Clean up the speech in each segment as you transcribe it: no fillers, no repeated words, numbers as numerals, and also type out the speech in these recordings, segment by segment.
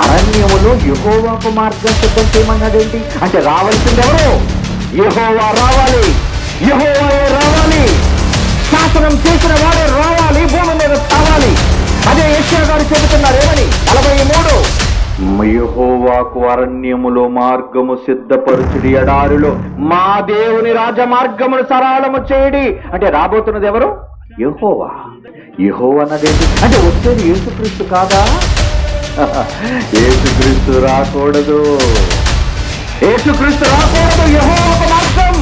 అరణ్యములో యెహోవాకు మార్గం సిద్ధం చేయమన్నాడేంటి? అంటే రావాల్సింది ఎవరు? యెహోవా రావాలి, యెహోవాయే రావాలి, శాసనం చేసిన వాడే రావాలి, భూమి మీద కావాలి. అదే యెషయా గారు చెబుతున్నారు. ఏమని? 43 యెహోవాకు అరణ్యములో మార్గము సిద్ధపరచుడి, ఎడారిలో మా దేవుని రాజమార్గమును సరళము చేయడి. అంటే రాబోతున్నది ఎవరు? యెహోవా. యెహోవా అన్నదేంటి? అంటే వచ్చేది యేసుక్రీస్తు కాదా? యేసుక్రీస్తు రాకూడదు, యేసుక్రీస్తు రాకూడదు, యెహోవాకు మార్గం.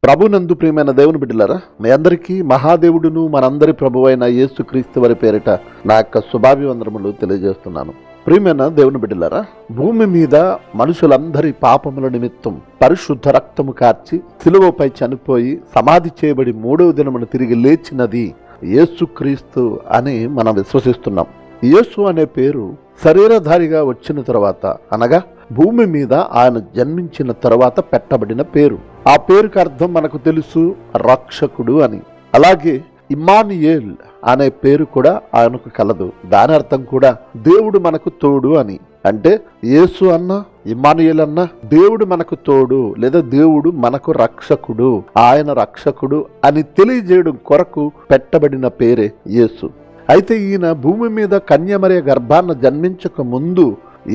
ప్రభునందు ప్రియమైన దేవుని బిడ్డలారా, మీ అందరికీ మహాదేవుడును మనందరి ప్రభువైన యేసుక్రీస్తు వారి పేరిట నా యొక్క శుభాభివందనములు తెలియజేస్తున్నాను. ప్రియమైన దేవుని బిడ్డలారా, భూమి మీద మనుషులందరి పాపముల నిమిత్తం పరిశుద్ధ రక్తము కార్చి సిలువపై చనిపోయి సమాధి చేయబడి 3వ దినమున తిరిగి లేచినది యేసుక్రీస్తు అని మనం విశ్వసిస్తున్నాం. యేసు అనే పేరు శరీరధారిగా వచ్చిన తర్వాత, అనగా భూమి మీద ఆయన జన్మించిన తర్వాత పెట్టబడిన పేరు. ఆ పేరుకి అర్థం మనకు తెలుసు, రక్షకుడు అని. అలాగే ఇమ్మానుయేల్ అనే పేరు కూడా ఆయనకు కలదు. దాని అర్థం కూడా దేవుడు మనకు తోడు అని. అంటే యేసు అన్న, ఇమ్మానుయేల్ అన్న దేవుడు మనకు తోడు, లేదా దేవుడు మనకు రక్షకుడు, ఆయన రక్షకుడు అని తెలియజేయడం కొరకు పెట్టబడిన పేరే యేసు. అయితే ఈయన భూమి మీద కన్యమరియ గర్భాన్న జన్మించక ముందు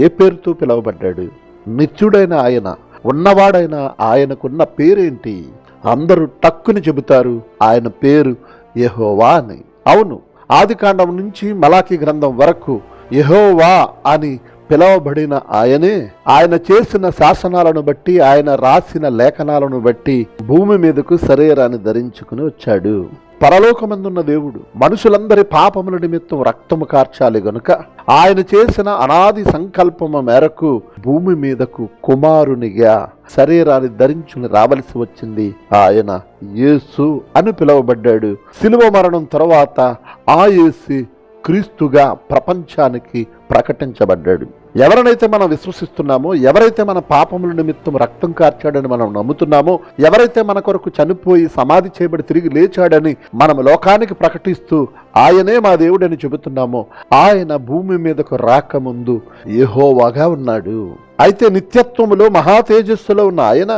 ఏ పేరుతో పిలువబడ్డాడు? నిత్యుడైన ఆయన, ఉన్నవాడైన ఆయనకున్న పేరేంటి? అందరూ టక్కుని చెబుతారు, ఆయన పేరు యెహోవా అని. అవును, ఆదికాండం నుంచి మలాకీ గ్రంథం వరకు యెహోవా అని పిలవబడిన ఆయనే ఆయన చేసిన శాసనాలను బట్టి, ఆయన రాసిన లేఖనాలను బట్టి భూమి మీదకు శరీరాన్ని ధరించుకుని వచ్చాడు. పరలోకమందున్న దేవుడు మనుషులందరి పాపముల నిమిత్తం రక్తము కార్చాలి గనుక ఆయన చేసిన అనాది సంకల్పము మేరకు భూమి మీదకు కుమారునిగా శరీరాన్ని ధరించుకుని రావలసి వచ్చింది. ఆయన యేసు అని పిలువబడ్డాడు. శిలువ మరణం తర్వాత ఆ యేసు క్రీస్తుగా ప్రపంచానికి ప్రకటించబడ్డాడు. ఎవరినైతే మనం విశ్వసిస్తున్నామో, ఎవరైతే మన పాపముల నిమిత్తం రక్తం కార్చాడని మనం నమ్ముతున్నామో, ఎవరైతే మన కొరకు చనిపోయి సమాధి చేయబడి తిరిగి లేచాడని మనం లోకానికి ప్రకటిస్తూ ఆయనే మా దేవుడని చెబుతున్నామో, ఆయన భూమి మీదకు రాకముందు యెహోవాగా ఉన్నాడు. అయితే నిత్యత్వములో మహా తేజస్సులో ఉన్న ఆయన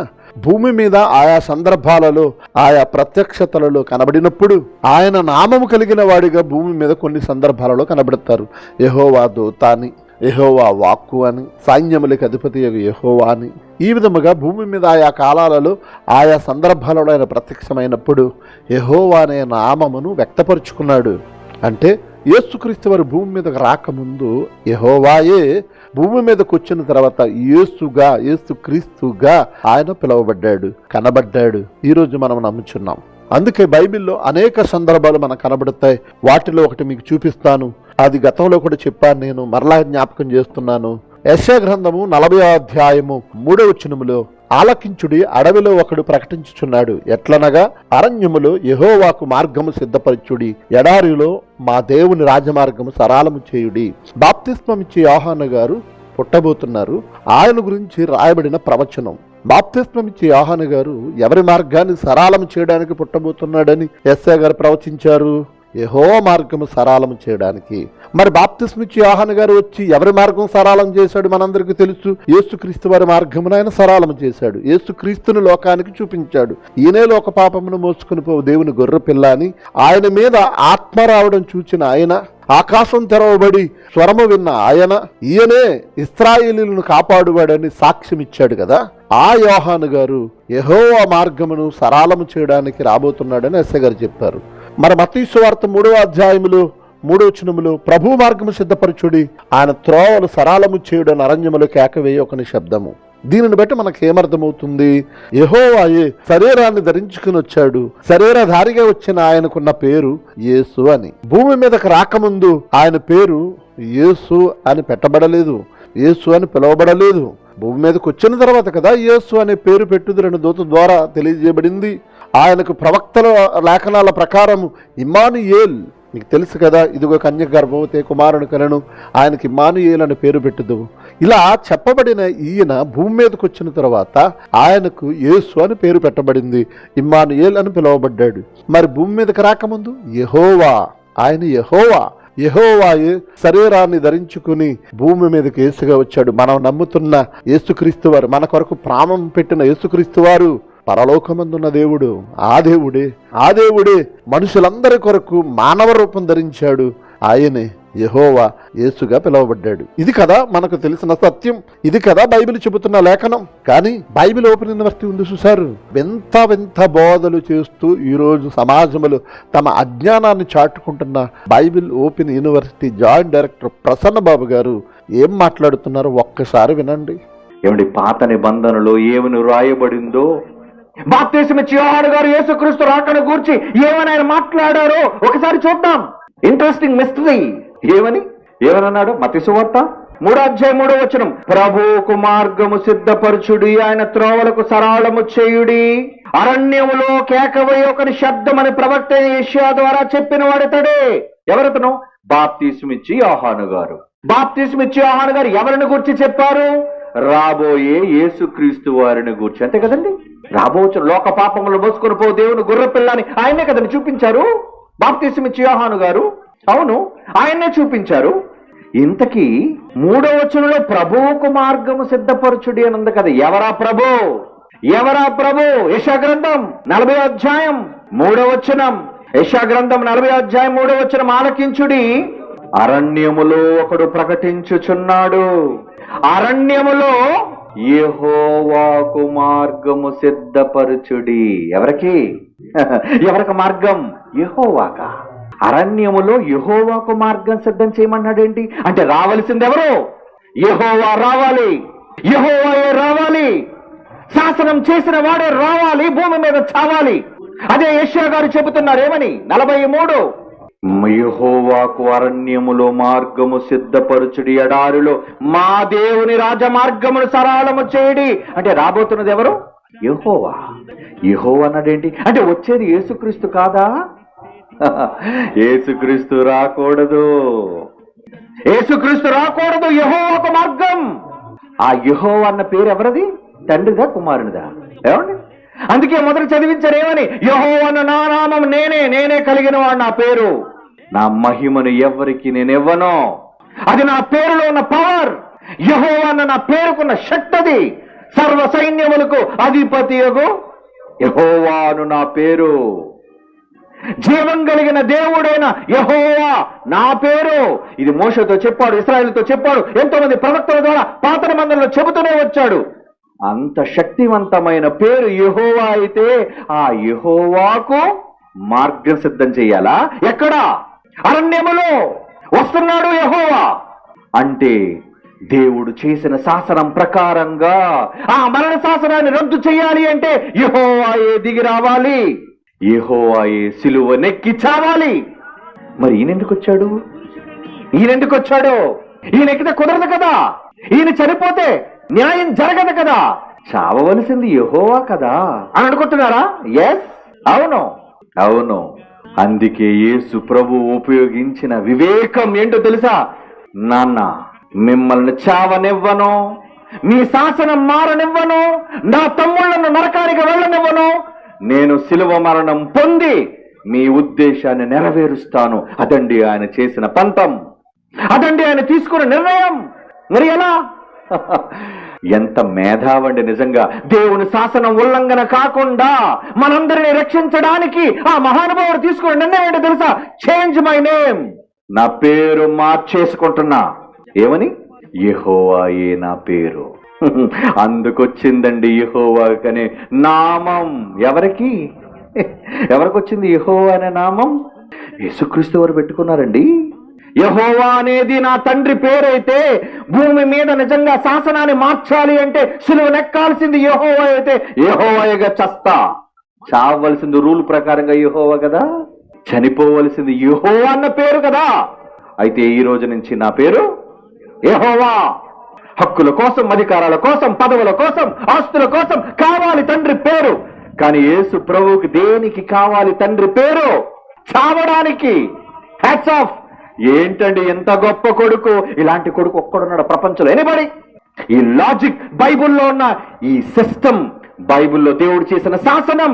భూమి మీద ఆయా సందర్భాలలో, ఆయా ప్రత్యక్షతలలో కనబడినప్పుడు ఆయన నామము కలిగిన వాడిగా భూమి మీద కొన్ని సందర్భాలలో కనబడతారు. యెహోవా దూత అని, యెహోవా వాక్కు అని, సైన్యములకు అధిపతి యెహోవా అని. ఈ విధముగా భూమి మీద ఆయా కాలాలలో ఆయా సందర్భాలలో ఆయన ప్రత్యక్షమైనప్పుడు యెహోవా అనే నామమును వ్యక్తపరుచుకున్నాడు. అంటే యేసుక్రీస్తు వారు భూమి మీదకు రాకముందు యెహోవాయే భూమి మీదకు వచ్చిన తర్వాత యేసుగా, యేసుక్రీస్తుగా ఆయన పిలువబడ్డాడు, కనబడ్డాడు. ఈరోజు మనం నమ్ముచున్నాం. అందుకే బైబిల్లో అనేక సందర్భాలు మనకు కనబడతాయి. వాటిలో ఒకటి మీకు చూపిస్తాను. అది గతంలో కూడా చెప్పాను, నేను మరలా జ్ఞాపకం చేస్తున్నాను. యెషయా గ్రంథము 40వ అధ్యాయము 3వ వచనములో, ఆలకించుడి, అడవిలో ఒకడు ప్రకటించుచున్నాడు, ఎట్లనగా అరణ్యములో యెహోవాకు మార్గము సిద్ధపరచుడి, ఎడారిలో మా దేవుని రాజమార్గము సరళము చేయుడి. బాప్తిస్మమిచ్చే యోహాను గారు పుట్టబోతున్నారు. ఆయన గురించి రాయబడిన ప్రవచనం. బాప్తిస్మమిచ్చే యోహాను గారు ఎవరి మార్గాన్ని సరళము చేయడానికి పుట్టబోతున్నాడని యెషయా గారు ప్రవచించారు? యెహోవా మార్గము సరళము చేయడానికి. మరి బాప్తిస్మిచ్చి యోహాను గారు వచ్చి ఎవరి మార్గం సరళం చేశాడు? మనందరికీ తెలుసు. యేసుక్రీస్తు వారి మార్గమును ఆయన సరళం చేశాడు. యేసుక్రీస్తుని లోకానికి చూపించాడు. ఈయనే లోక పాపమును మోసుకుని పోవు దేవుని గొర్రె పిల్ల అని. ఆయన మీద ఆత్మ రావడం చూచిన ఆయన, ఆకాశం తెరవబడి స్వరము విన్న ఆయన, ఈయనే ఇశ్రాయేలీయులను కాపాడువాడని సాక్ష్యం ఇచ్చాడు కదా. ఆ యోహాను గారు యెహోవా మార్గమును సరళము చేయడానికి రాబోతున్నాడని యెషయా గారు చెప్పారు. మరి మత్తయి సువార్త 3వ అధ్యాయములో 3వ వచనములో, ప్రభు మార్గము సిద్ధపరచుడి, ఆయన త్రోవలు సరళము చేయుడని అరణ్యములో కేకవేయ ఒక నిశ్శబ్దము. దీనిని బట్టి మనకు ఏమర్థమవుతుంది? యెహోవాయే శరీరాన్ని ధరించుకుని వచ్చాడు. శరీరధారిగా వచ్చిన ఆయనకున్న పేరు యేసు అని. భూమి మీదకి రాకముందు ఆయన పేరు యేసు అని పెట్టబడలేదు, యేసు అని పిలువబడలేదు. భూమి మీదకి వచ్చిన తర్వాత కదా యేసు అనే పేరు పెట్టుదురని దూత ద్వారా తెలియజేయబడింది. ఆయనకు ప్రవక్తల లేఖనాల ప్రకారము ఇమ్మానుయేల్, నీకు తెలుసు కదా, ఇదిగో కన్య గర్భవతి కుమారుని కలను, ఆయనకి ఇమ్మానుయేల్ అని పేరు పెట్టుదువు. ఇలా చెప్పబడిన ఈయన భూమి మీదకి వచ్చిన తర్వాత ఆయనకు యేసు అని పేరు పెట్టబడింది, ఇమ్మానుయేల్ అని పిలువబడ్డాడు. మరి భూమి మీదకి రాకముందు యెహోవా, ఆయన యెహోవాయే శరీరాన్ని ధరించుకుని భూమి మీదకి యేసుగా వచ్చాడు. మనం నమ్ముతున్న యేసుక్రీస్తు వారు, మన కొరకు ప్రాణం పెట్టిన యేసుక్రీస్తు వారు పరలోకమందున్న దేవుడు. ఆ దేవుడే మనుషులందరి కొరకు మానవ రూపం ధరించాడు. ఆయనే యెహోవా యేసుగా పిలువబడ్డాడు. ఇది కదా మనకు తెలిసిన సత్యం, ఇది కదా బైబిల్ చెబుతున్న లేఖనం. కానీ బైబిల్ ఓపెన్ యూనివర్సిటీ ఉంది చూశారు, వింత బోధలు చేస్తూ ఈరోజు సమాజంలో తమ అజ్ఞానాన్ని చాటుకుంటున్న Bible open university joint director Prasanna Babu garu ఏం మాట్లాడుతున్నారో ఒక్కసారి వినండి. ఏమండి, పాత నిబంధనలో ఏమని రాయబడిందో, బాప్తిసమిచ్చే యోహాను గారు యేసుక్రీస్తు రాకను గూర్చి ఏమని ఆయన మాట్లాడారో ఒకసారి చూద్దాం. Interesting mystery. ఏమన్నాడు? మత్తయి సువార్త 3:3 ప్రభువుకు మార్గము సిద్ధపరచుడి, ఆయన త్రోవలకు సరళము చేయుడి, అరణ్యములో కేకవయ్య ఒకని శబ్దమని ప్రవక్త యెషయా ద్వారా చెప్పిన వాడితడే. ఎవరతను? బాప్తిసమిచ్చే యోహాను గారు. బాప్తిసమిచ్చే యోహాను గారు ఎవరిని గురించి చెప్పారు? రాబోయే యేసుక్రీస్తు వారిని గూర్చి. అంతే కదండి. రాబోచు లోక పాపములు మోసుకొని పో దేవుని గుర్ర పిల్లని ఆయనే కదండి చూపించారు బాప్తిసమిచ్చే యోహాను గారు. అవును, ఆయన్నే చూపించారు. ఇంతకీ 3వ వచనంలో ప్రభువుకు మార్గము సిద్ధపరచుడి అని ఉంది కదా. ఎవరా ప్రభు? యెషయా గ్రంథం 40:3 యెషయా గ్రంథం 40:3 ఆలకించుడి. అరణ్యములో ఒకడు ప్రకటించుచున్నాడు, అరణ్యములో యెహోవాకు మార్గము సిద్ధపరచుడి. ఎవరికి మార్గం? యెహోవాక. అరణ్యములో యెహోవాకు మార్గం సిద్ధం చేయమన్నాడేంటి అంటే రావలసింది ఎవరు? యెహోవా రావాలి, యెహోవాయే రావాలి, శాసనం చేసిన వాడే రావాలి, భూమి మీద చావాలి. అదే యెషయా గారు చెబుతున్నారు. ఏమని? 43 యెహోవాకు అరణ్యములో మార్గము సిద్ధపరచుడి, ఎడారిలో మా దేవుని రాజమార్గమును సరళము చేయడి. అంటే రాబోతున్నది ఎవరు? యెహోవా. యెహోవా అన్నాడేంటి అంటే వచ్చేది యేసుక్రీస్తు కాదా? యేసుక్రీస్తు రాకూడదు, యెహోవాకు మార్గం. ఆ యెహోవా అన్న పేరు ఎవరిది? తండ్రిదా కుమారునిదా? ఏమండి? అందుకే మొదట చదివించారు. ఏమని? యెహోవా అన్న నా నామం నేనే కలిగిన వాడు, నా పేరు, నా మహిమను ఎవరికి నేనివ్వను. అది నా పేరులో ఉన్న పవర్. యెహోవా అన్న నా పేరుకున్న శక్తి, అది సర్వ సైన్యములకు అధిపతియగు యెహోవాను నా పేరు. జీవం కలిగిన దేవుడైన యెహోవా నా పేరు. ఇది మోషేతో చెప్పాడు, ఇశ్రాయేలుతో చెప్పాడు, ఎంతో మంది ప్రవక్తల ద్వారా పాత నిబంధనలో చెబుతూనే వచ్చాడు. అంత శక్తివంతమైన పేరు యెహోవా అయితే ఆ యెహోవాకు మార్గం సిద్ధం చెయ్యాలా? ఎక్కడ? అరణ్యములో వస్తున్నాడు యెహోవా. అంటే దేవుడు చేసిన శాసనం ప్రకారంగా ఆ మరణ శాసనాన్ని రద్దు చేయాలి అంటే యెహోవాయే దిగి రావాలి, యెహోవాయే సిలువ నెక్కి చావాలి. మరి ఈయనెందుకు వచ్చాడు? ఈయన ఎక్కితే కుదరదు కదా, ఈయన చనిపోతే న్యాయం జరగదు కదా, చావవలసింది యెహోవా కదా అని అనుకుంటున్నారా? ఎస్, అవును. అందుకే యేసు ప్రభు ఉపయోగించిన వివేకం ఏంటో తెలుసా? నాన్న, మిమ్మల్ని చావనివ్వను, మీ శాసనం మారనివ్వను, నా తమ్ముళ్లను నరకానికి వెళ్ళనివ్వను, నేను శిలువ మరణం పొంది మీ ఉద్దేశాన్ని నెరవేరుస్తాను. అదండి ఆయన చేసిన పంతం, అదండి ఆయన తీసుకున్న నిర్ణయం. మరి ఎలా? ఎంత మేధావండి నిజంగా. దేవుని శాసనం ఉల్లంఘన కాకుండా మనందరినీ రక్షించడానికి ఆ మహానుభావుడు తీసుకున్న నిర్ణయం ఏంటో తెలుసా? చేంజ్ మై నేమ్, నా పేరు మార్చేసుకుంటున్నా. ఏమని? యెహోవాయే నా పేరు. అందుకొచ్చిందండి యెహోవాకనే నామం. ఎవరికి వచ్చింది యెహోవా అనే నామం? యేసుక్రీస్తు వారు పెట్టుకున్నారండి. యెహోవా అనేది నా తండ్రి పేరైతే భూమి మీద నిజంగా శాసనాన్ని మార్చాలి అంటే సిలువ నెక్కాల్సింది యెహోవా అయితే యెహోవాగా చావవలసింది రూల్ ప్రకారంగా యెహోవా కదా, చనిపోవలసింది యెహోవా అన్న పేరు కదా. అయితే ఈ రోజు నుంచి నా పేరు యెహోవా. హక్కుల కోసం, అధికారాల కోసం, పదవుల కోసం, ఆస్తుల కోసం కావాలి తండ్రి పేరు, కానీ యేసు ప్రభువుకి దేనికి కావాలి తండ్రి పేరు? చావడానికి. Hats off. ఏంటండి ఎంత గొప్ప కొడుకు! ఇలాంటి కొడుకు ఒక్కడున్నాడు ప్రపంచంలో? ఎనిబడి? ఈ లాజిక్ బైబిల్లో ఉన్న ఈ సిస్టమ్, బైబిల్లో దేవుడు చేసిన శాసనం,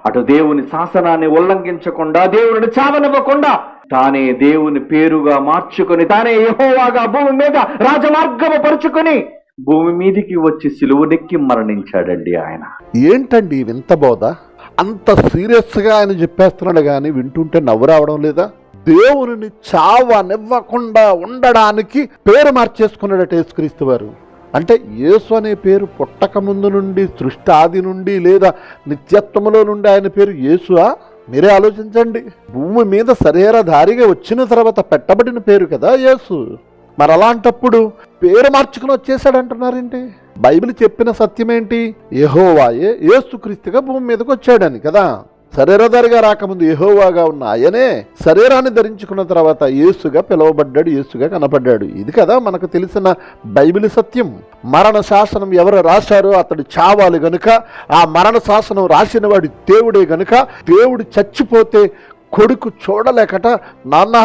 అటు దేవుని శాసనాన్ని ఉల్లంఘించకుండా, దేవుడిని చావనివ్వకుండా, తానే దేవుని పేరుగా మార్చుకొని, తానే యెహోవాగా భూమి మీద రాజమార్గము పరుచుకొని భూమి మీదికి వచ్చి సిలువనెక్కి మరణించాడండి ఆయన. ఏంటండి వింత బోధ? అంత సీరియస్ గా ఆయన చెప్పేస్తున్నాడు కానీ వింటుంటే నవ్వు రావడం లేదా? దేవుని చావనివ్వకుండా ఉండడానికి పేరు మార్చేసుకున్నాడట యేసుక్రీస్తు వారు. అంటే యేసు అనే పేరు పుట్టక ముందు నుండి, సృష్టి ఆది నుండి లేదా నిత్యత్వములో నుండి ఆయన పేరు యేసువా? మీరే ఆలోచించండి. భూమి మీద శరీరధారిగా వచ్చిన తర్వాత పెట్టబడిన పేరు కదా యేసు. మరి అలాంటప్పుడు పేరు మార్చుకుని వచ్చేసాడు అంటున్నారేంటి? బైబిల్ చెప్పిన సత్యం ఏంటి? యెహోవాయే యేసుక్రీస్తుగా భూమి మీదకి వచ్చాడని కదా. శరీరధారిగా రాకముందు యెహోవాగా ఉన్న ఆయనే శరీరాన్ని ధరించుకున్న తర్వాత యేసుగా పిలువబడ్డాడు, యేసుగా కనపడ్డాడు. ఇది కదా మనకు తెలిసిన బైబిల్ సత్యం. మరణ శాసనం ఎవరు రాశారో అతడు చావాలి గనుక, ఆ మరణ శాసనం రాసిన వాడి దేవుడే గనుక, దేవుడు చచ్చిపోతే కొడుకు చూడలేకట, నాన్న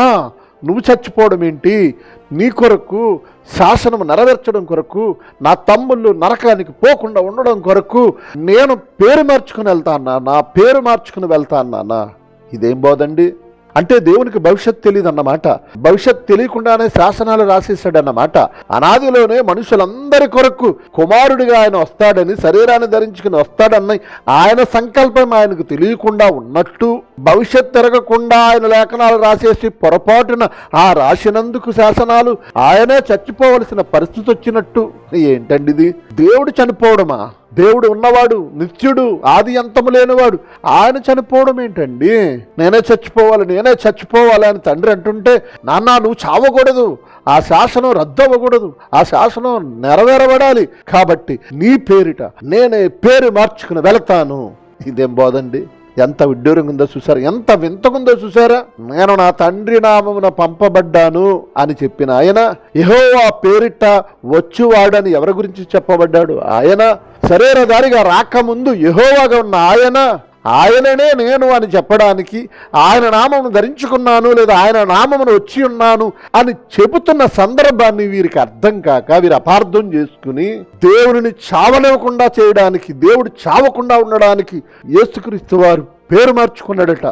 నువ్వు చచ్చిపోవడం ఏంటి, నీ కొరకు శాసనం నెరవేర్చడం కొరకు, నా తమ్ముళ్ళు నరకానికి పోకుండా ఉండడం కొరకు నేను పేరు మార్చుకుని వెళ్తాను నాన్న, పేరు మార్చుకుని వెళ్తాను నాన్న. ఇదేం బోధండి? అంటే దేవునికి భవిష్యత్ తెలియదు అన్నమాట. భవిష్యత్ తెలియకుండానే శాసనాలు రాసేసాడన్నమాట. అనాదిలోనే మనుషులందరి కొరకు కుమారుడిగా ఆయన వస్తాడని, శరీరాన్ని ధరించుకుని వస్తాడని ఆయన సంకల్పం ఆయనకు తెలియకుండా ఉన్నట్టు, భవిష్యత్ తిరగకుండా ఆయన లేఖనాలు రాసేసి పొరపాటున ఆ రాసినందుకు శాసనాలు ఆయనే చచ్చిపోవలసిన పరిస్థితి వచ్చినట్టు. ఏంటండి ఇది? దేవుడు చనిపోవడమా? దేవుడు ఉన్నవాడు, నిత్యుడు, ఆది అంతము లేనివాడు, ఆయన చనిపోవడం ఏంటండి? నేనే చచ్చిపోవాలి అని తండ్రి అంటుంటే, నాన్న నువ్వు చావకూడదు, ఆ శాసనం రద్దు అవ్వకూడదు, ఆ శాసనం నెరవేరబడాలి, కాబట్టి నీ పేరిట నేనే పేరు మార్చుకుని వెళతాను. ఇదేం బోధండి? ఎంత విడ్డూరంగా ఉందో చూసారా? ఎంత వింతగుందో చూసారా? నేను నా తండ్రి నామమున పంపబడ్డాను అని చెప్పిన ఆయన యెహోవా పేరిట వచ్చువాడని ఎవరి గురించి చెప్పబడ్డాడు? ఆయన శరీరధారిగా రాకముందు యెహోవాగా ఉన్న ఆయననే నేను అని చెప్పడానికి, ఆయన నామమును ధరించుకున్నాను లేదా ఆయన నామమును వచ్చి ఉన్నాను అని చెబుతున్న సందర్భాన్ని వీరికి అర్థం కాక, వీరు అపార్థం చేసుకుని దేవుడిని చావనివ్వకుండా చేయడానికి, దేవుడు చావకుండా ఉండడానికి యేసుక్రీస్తు వారు పేరు మార్చుకున్నాడట.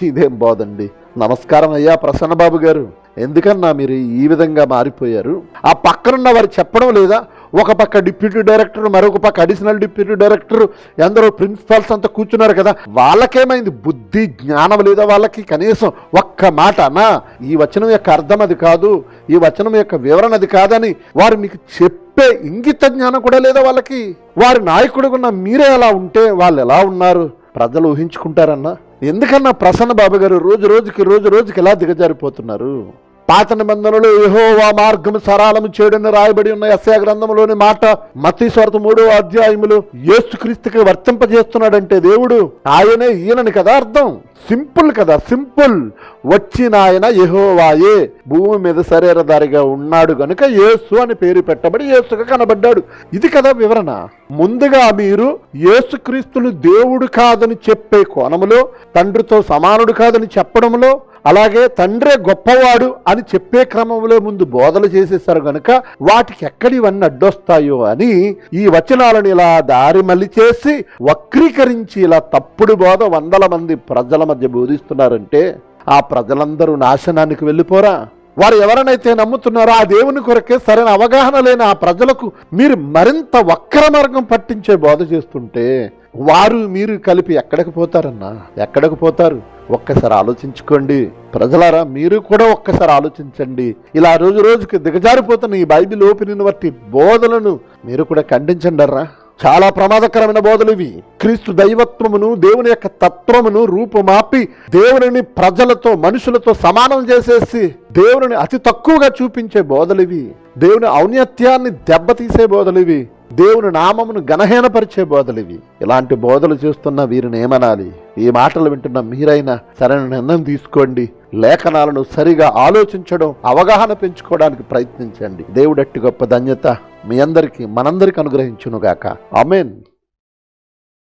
ఇదేం బోధండి? నమస్కారం అయ్యా ప్రసన్నబాబు గారు, ఎందుకన్నా మీరు ఈ విధంగా మారిపోయారు? ఆ పక్కనున్న వారు చెప్పడం లేదా? ఒక పక్క డిప్యూటీ డైరెక్టర్, మరొక పక్క అడిషనల్ డిప్యూటీ డైరెక్టర్, ఎందరో ప్రిన్సిపాల్స్ అంతా కూర్చున్నారు కదా. వాళ్ళకేమైంది? బుద్ధి జ్ఞానం లేదా వాళ్ళకి? కనీసం ఒక్క మాట అన్నా ఈ వచనం యొక్క అర్థం అది కాదు, ఈ వచనం యొక్క వివరణ అది కాదని వారు మీకు చెప్పే ఇంగిత జ్ఞానం కూడా లేదా వాళ్ళకి? వారి నాయకుడు ఉన్న మీరే ఎలా ఉంటే వాళ్ళు ఎలా ఉన్నారు ప్రజలు ఊహించుకుంటారన్నా? ఎందుకన్నా ప్రసన్న బాబు గారు రోజు రోజుకి ఎలా దిగజారిపోతున్నారు? పాత నిబంధనలో యెహోవా మార్గము సరళము చేయడని రాయబడి ఉన్న యెషయా గ్రంథంలోని మాట మత్తయి సువార్త 3వ అధ్యాయములో యేసుక్రీస్తుకి వర్తింపజేస్తున్నాడంటే దేవుడు ఆయనే ఈయనని కదా అర్థం. సింపుల్ కదా, సింపుల్. వచ్చిన ఆయన యెహోవాయే, భూమి మీద శరీరధారిగా ఉన్నాడు గనుక యేసు అని పేరు పెట్టబడి యేసుగా కనబడ్డాడు. ఇది కదా వివరణ. ముందుగా మీరు యేసుక్రీస్తును దేవుడు కాదని చెప్పే కోణములో, తండ్రితో సమానుడు కాదని చెప్పడంలో, అలాగే తండ్రే గొప్పవాడు అని చెప్పే క్రమంలో ముందు బోధలు చేసేసారు గనుక వాటికి ఎక్కడివన్నీ అడ్డొస్తాయో అని ఈ వచనాలను ఇలా దారి మళ్ళీ చేసి వక్రీకరించి ఇలా తప్పుడు బోధ వందల మంది ప్రజల మధ్య బోధిస్తున్నారంటే ఆ ప్రజలందరూ నాశనానికి వెళ్ళిపోరా? వారు ఎవరినైతే నమ్ముతున్నారో ఆ దేవుని కొరకే సరైన అవగాహన లేని ఆ ప్రజలకు మీరు మరింత వక్ర మార్గం పట్టించే బోధ చేస్తుంటే వారు మీరు కలిపి ఎక్కడికి పోతారన్నా? ఎక్కడికి పోతారు? ఒక్కసారి ఆలోచించుకోండి ప్రజలారా. మీరు కూడా ఒక్కసారి ఆలోచించండి. ఇలా రోజుకి దిగజారిపోతున్న ఈ బైబిల్ ఓపెన్ బట్టి బోధలను మీరు కూడా ఖండించండి అర్రా. చాలా ప్రమాదకరమైన బోధలు ఇవి. క్రీస్తు దైవత్వమును, దేవుని యొక్క తత్వమును రూపుమాపి దేవుని ప్రజలతో, మనుషులతో సమానం చేసేసి దేవుని అతి తక్కువగా చూపించే బోధలు ఇవి. దేవుని ఔన్నత్యాన్ని దెబ్బతీసే బోధలు ఇవి. దేవుని నామమును గణహీనపరిచే బోధలు ఇవి. ఇలాంటి బోధలు చేస్తున్న వీరిని ఏమనాలి? ఈ మాటలు వింటున్న మీరైనా సరైన నిర్ణయం తీసుకోండి. లేఖనాలను సరిగా ఆలోచించడం, అవగాహన పెంచుకోవడానికి ప్రయత్నించండి. దేవుడట్టి గొప్ప ధన్యత మీ అందరికీ, మనందరికీ అనుగ్రహించునుగాక. ఆమేన్.